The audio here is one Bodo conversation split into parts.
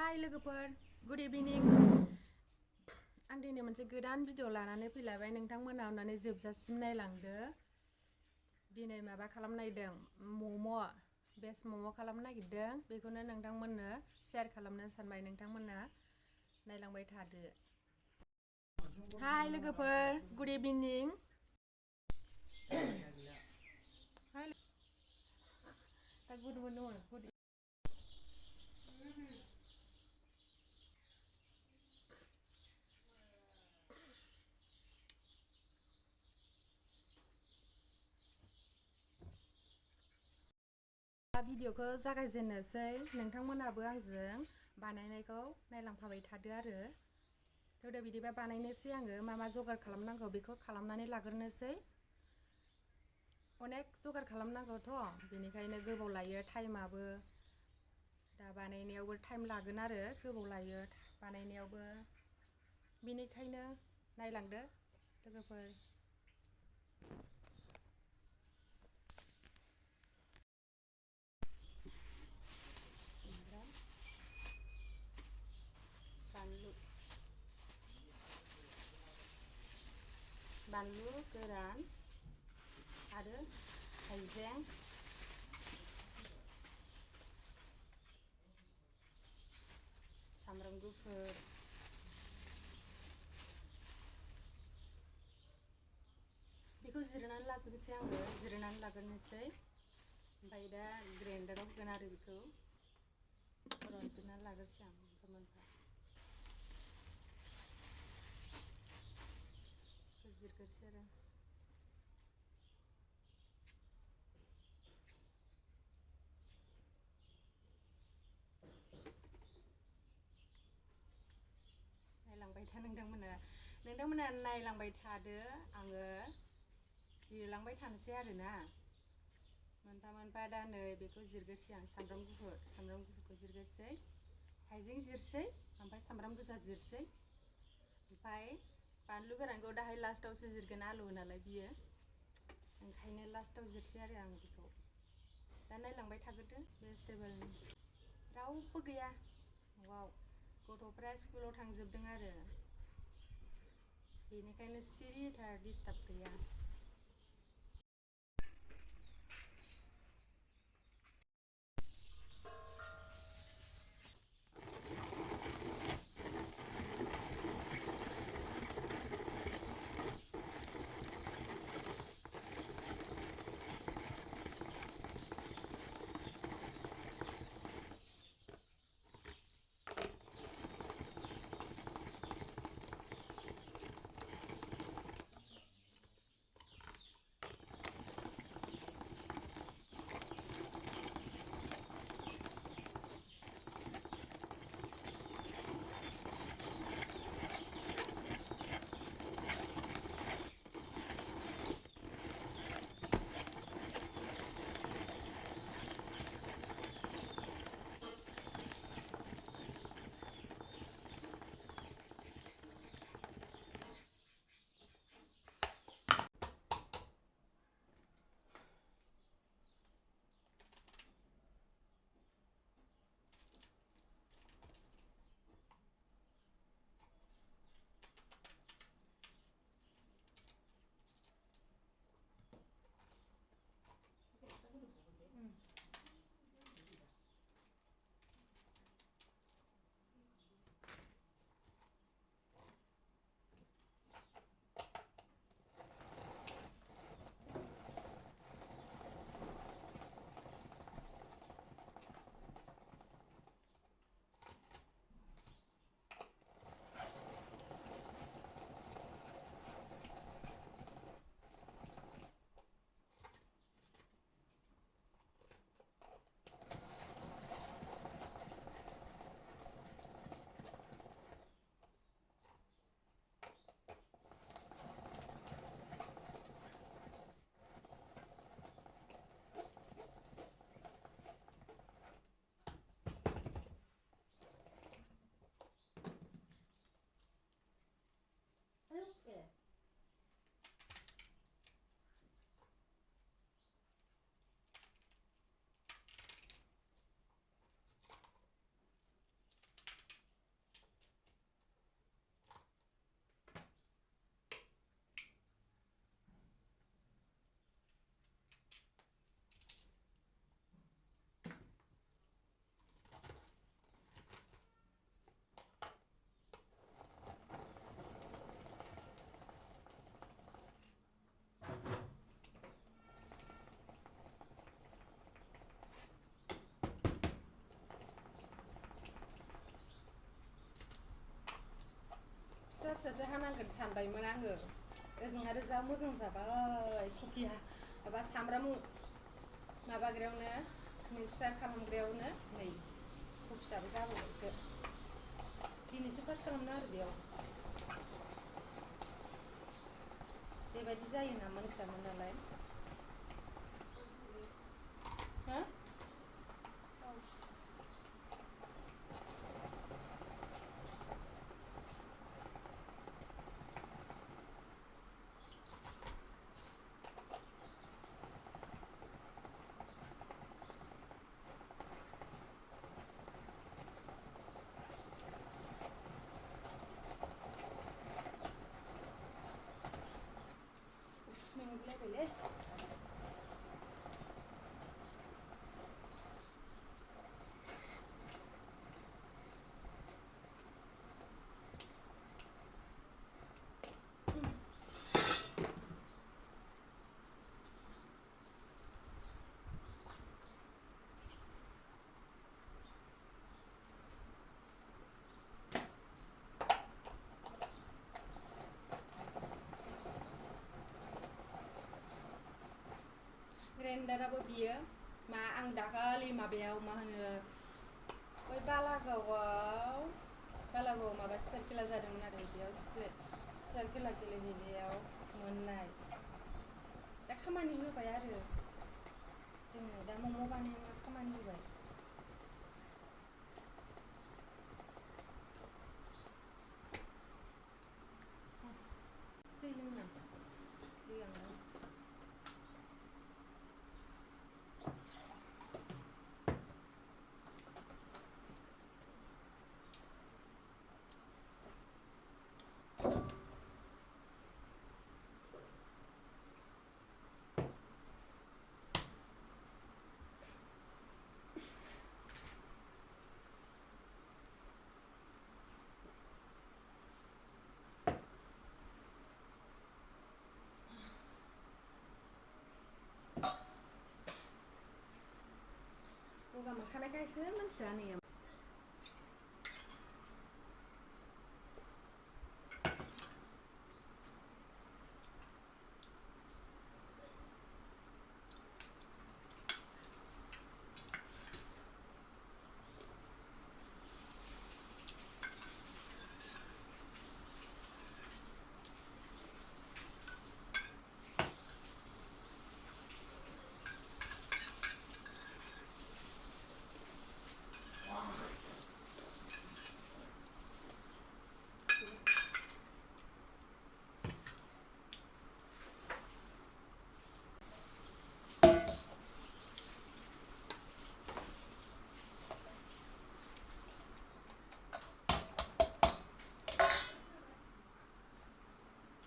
हाय लोगोफोर गुड इभिनिं आं दिनै मोनसे गोदान भिडिअ लानानै फैलायबाय नोंथांमोना अननानै जोबजासिम नायलांदो दिनै माबा खालामनो नागिरदों बेस मम' खालामनो नागिरदों बेखौनो नोंथांमोननो शेयार खालामनो सानबाय नोंथांमोना नायलांबाय थादो हाय लोगोफोर गुड इभिनिं हाय दा गुड भिडिअखौ जागायजेननोसै नोंथांमोनाबो आंजों बानायनायखौ नायलांफाबाय थादो आरो थौदो बिदिबा बानायनोसै आङो मा जगार खालामनांगौ बेखौ खालामनानै लाग्रोनोसै अनेक जगार खालामनांगौथ' बेनिखायनो गोबाव लायो टाइमाबो दा बानायनायावबो टाइम लागोन आरो गोबाव लायो बानायनायावबो बेनिखायनो नायलांदो लोगोफोर बानलु गोरान आरो हाइजें सामब्राम गुफुर बेखौ जिरनानै लाजोबनोसै आङो जिरनानै लाग्रोनोसै ओमफ्राय दा ग्राइन्डाराव होगोन आरो बेखौ जिरनानै लाग्रोसै आं मोनफा मोनफा जिरग्रोसै आरो नायलांबाय था नोंथांमोना नायलांबाय थादो आङो जिरलांबाय थानोसै आरोना मोनफा मोनफा दा नै बेखौ जिरग्रोसै आं सामब्राम गुफुरखौ जिरग्रोसै हाइजें जिरसै ओमफ्राय सामब्राम गोजा जिरसै ओमफ्राय बानलु गोरानखौ दाहाय लास्टावसो जिरगोन आलु नालाय बियो ओंखायनो लास्टाव जिरसै आरो आं बेखौ दा नायलांबाय थाग्रोदो भेजिटेबोलनि रावबो गैया न'आव गथ'फ्रा स्कुलाव थांजोबदों आरो बेनिखायनो सिरिथार डिस्टार्ब गैया फिसासो हानांगोन सानबायमोन आङो ओजों आरो जा मोजां जाबाय कफिया माबा सामब्राम माबाग्रायावनो मिक्सार खालामग्रायावनो नै कफियाबो जाबावबायसो दिनैसो फार्स्ट खालामदों आरो बेयाव बेबायदि जायो ना मोनथियामोन नालाय हा मेंगुलायबायलै ग्राइन्डाराबो बियो मा आं दाखालि माबायाव मा होनो बै बालागावआव माबा सियार खेला जादोंमोन आरो बेयाव सियार खेला गेलेहैनायाव मोननाय दा खामानि होबाय आरो जोंनो दा मम' बानायनायाव खामानि होबाय दै लोंना दैयानो गगा मोनखानायखायसो मिथिया नै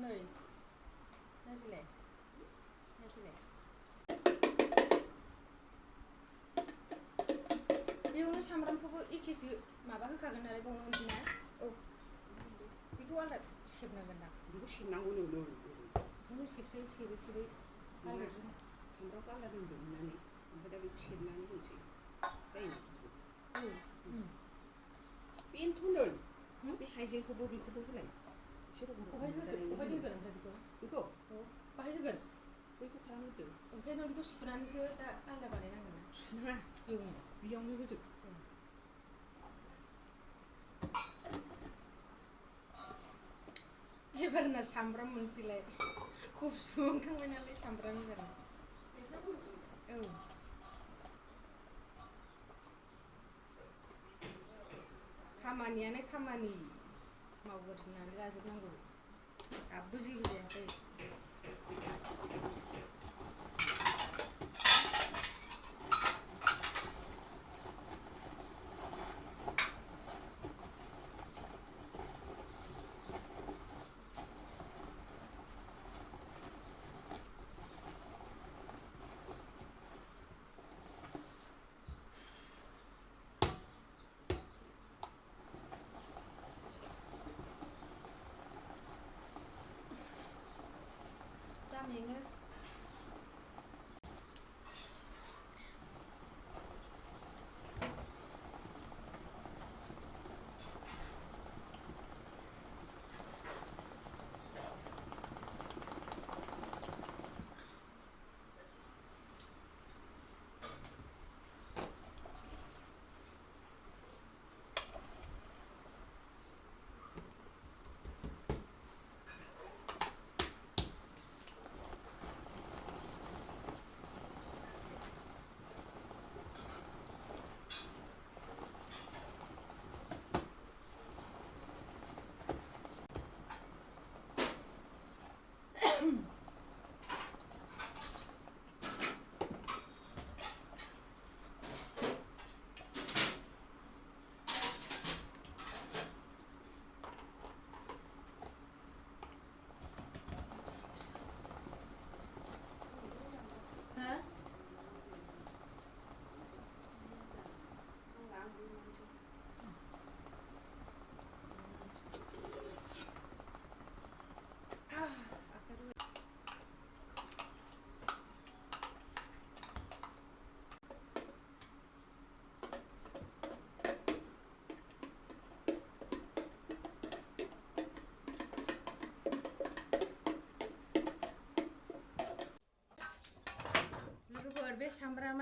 नै नायफैलाय बेयावनो सामब्रामखौबो एखेसो माबा होखागोन नालाय बावनो उनथिना औ बेखौ आलादा सेबनांगोन ना बेखौ सेबनांगौ नो बेखौनो सेबै सामब्रामखौ आलादा दोनदो होननानै ओमफ्राय दा बेखौ सेबनानै होनोसै जायोना बेनोथ' नै बे हाइजेंखौबो बेखौबो होलाय एसे रगम अबहाय होगोन ओमफ्राय बेखौ बाहाय होगोन बैखौ खालामग्रोदो ओंखायनो बेखौ सुनानैसो दा आलादा बानायनांगोन ना सुनाङा बेयावनो होजोब एबारना सामब्राम मोनसैलाय कफिबो मोनखांबाय नालाय सामब्राम जागोन औ खामानियानो खामानि मावग्रोनानै लाजोबनांगौ दाबो जेबो जायाखै जा मेङो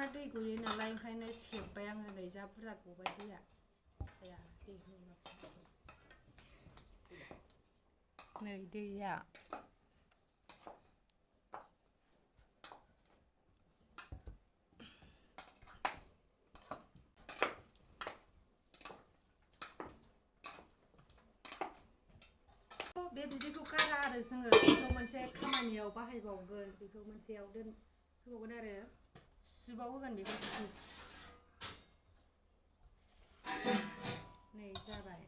दै गयो नालाय ओंखायनो सेबबाय आङो नै जा बुरजा गबाय दैया आया दै नै दैया बे बिदैखौ गारा आरो जोङो बेखौ मोनसे खामानियाव बाहायबावगोन बेखौ मोनसेयाव होबावगोन आरो सुबाव होगोन बेखौ नै जाबाय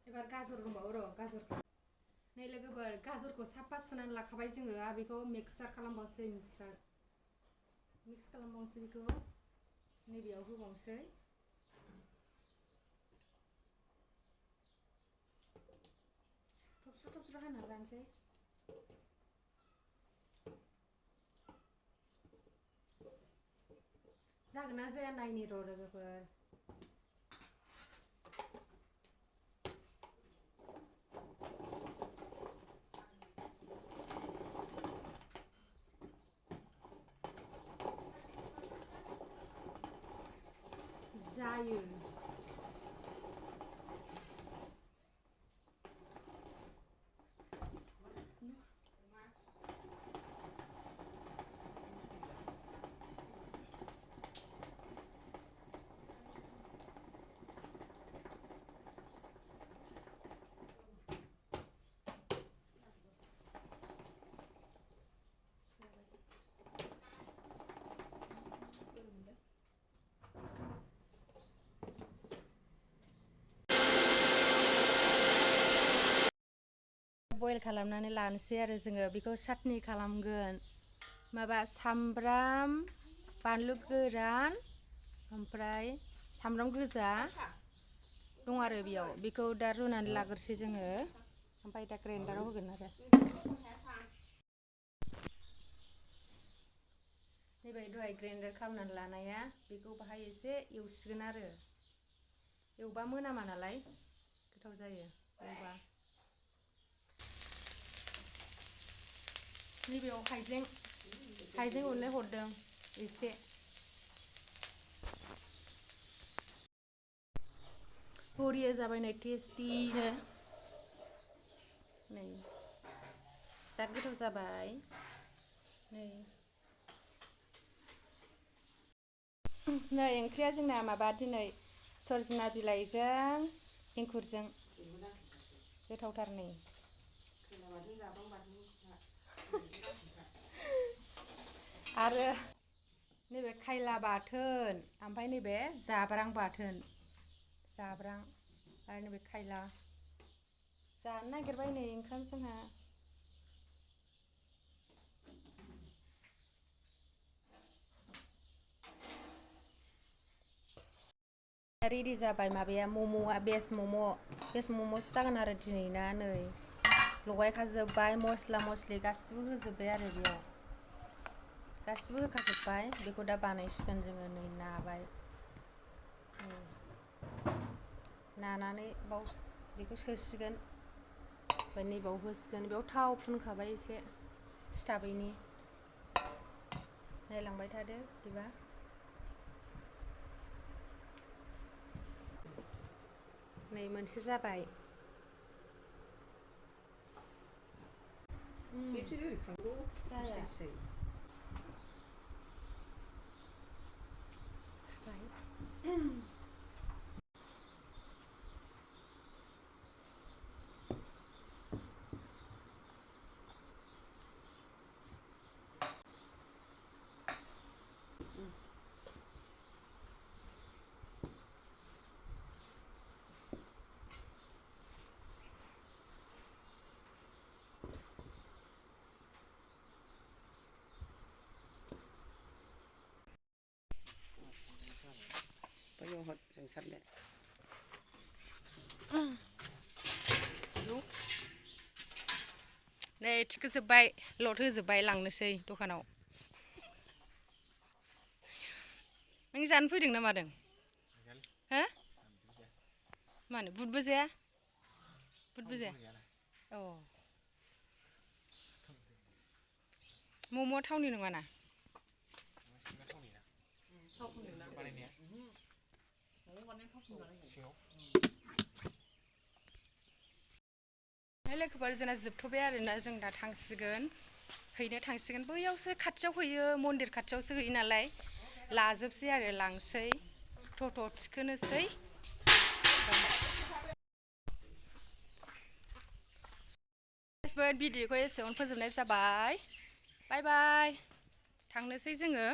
एबार गाजर दंबावो र' गाजरखौ नै लोगोफोर गाजरखौ साफा सुनानै लाखाबाय जोङो आरो बेखौ मिक्स खालामबावसै बेखौ नैबेयाव होबावसै थबस्र' हाना लानोसै जागोन ना जाया नायनि र' लोगोफोर जायो बयल खालामनानै लानोसै आरो जोङो बेखौ चाटनि खालामगोन माबा सामब्राम बानलु गोरान ओमफ्राय सामब्राम गोजा दं आरो बेयाव बेखौ दा रुनानै लाग्रोसै जोङो ओमफ्राय दा ग्राइन्डाराव होगोन आरो नैबे दहाय ग्राइन्डार खालामनानै लानाया बेखौ बाहाय एसे एवसिगोन आरो एवबा मोनामा नालाय गोथाव जायो एवबा नैबेयाव हाइजें उरनाय हरदों एसे बरिया जाबाय नै टेस्टिनो नै जा गोथाव जाबाय नै ओंख्रिया जोंना माबा दिनै सरजना बिलाइजों एंखुरजों गोथावथार नै आरो नैबे खायला बाथोन ओमफ्राय नैबे जाब्रां बाथोन आरो नैबे खायला जानो नागिरबाय नै ओंखाम जोंहा रेडि जाबाय माबाया मम'आ बेस मम'सो जागोन आरो दिनै ना नै लगायखाजोब्बाय मस्ला मस्लि गासिबो होजोब्बाय आरो बेयाव गासिबो होखाजोब्बाय बेखौ दा बानायसिगोन जोङो नै नाबाय नानानै बाव बेखौ सोसिगोन ओमफ्राय नैबाव होसिगोन बेयाव थाव फुनखाबाय एसे सिथाबैनि नायलांबाय थादो बिदिबा नै मोनसे जाबाय जाया जाबाय बैयाव हर जों सारनो नै थिखोजोब्बाय लद होजोब्बाय लांनोसै दखानाव नों जानो फैदों ना मादों हो मानो बुदबो जाया अ मम' थावनि नङा ना सिङाव थावनि ना थाव फुनदोंना बानायनाया मम' बानायनाय थाव फुननानै सिङाव लोगोफोर जोंना जोबथ'बाय आरोना जों दा थांसिगोन हैनो थांसिगोन बैयावसो खाथियाव हैयो मन्दिर खाथियावसो हैयो नालाय लाजोबसै आरो लांसै टट' थिखोनोसै भिडिअखौ एसेयावनो फोजोबनाय जाबाय बाय बाय थांनोसै जोङो